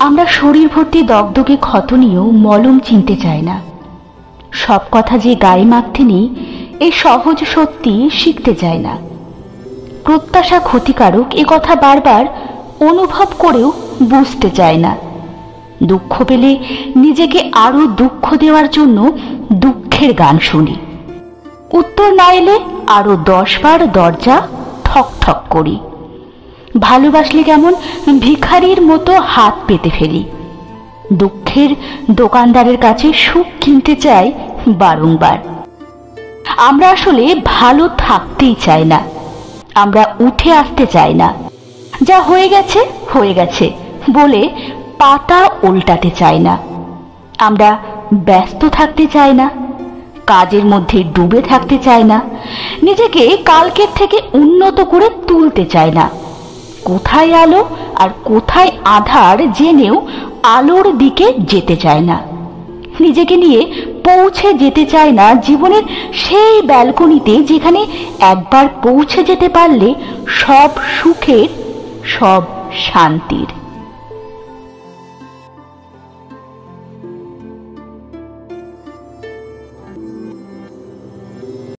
আমরা শরীর ভর্তি দগদগে ক্ষত নিয়েও মলম চিনতে চাই না। সব কথা যে গায়ে মাখতে নেই এই সহজ সত্যি শিখতে চায় না। প্রত্যাশা ক্ষতিকারক এ কথা বারবার অনুভব করেও বুঝতে চায় না। দুঃখ পেলে নিজেকে আরো দুঃখ দেওয়ার জন্য দুঃখের গান শুনি। উত্তর না এলে আরো 10 বার দরজা ঠক ঠক করি। ভালোবাসলে কেমন ভিখারির মতো হাত পেতে ফেলি। দুঃখের দোকানদারের কাছে সুখ কিনতে চাই বারংবার। আমরা আসলে ভালো থাকতেই চাই না, আমরা উঠে আসতে চাই না। যা হয়ে গেছে হয়ে গেছে বলে পাতা উল্টাতে চাই না। আমরা ব্যস্ত থাকতে চাই না, কাজের মধ্যে ডুবে থাকতে চাই না, নিজেকে কালকের থেকে উন্নত করে তুলতে চাই না। কোথায় আলো আর কোথায় আধার জেনেও আলোর দিকে যেতে চায় না। নিজেকে নিয়ে পৌঁছে যেতে চায় না জীবনের সেই ব্যালকনিতে যেখানে একবার পৌঁছে যেতে পারলে সব সুখের, সব শান্তির।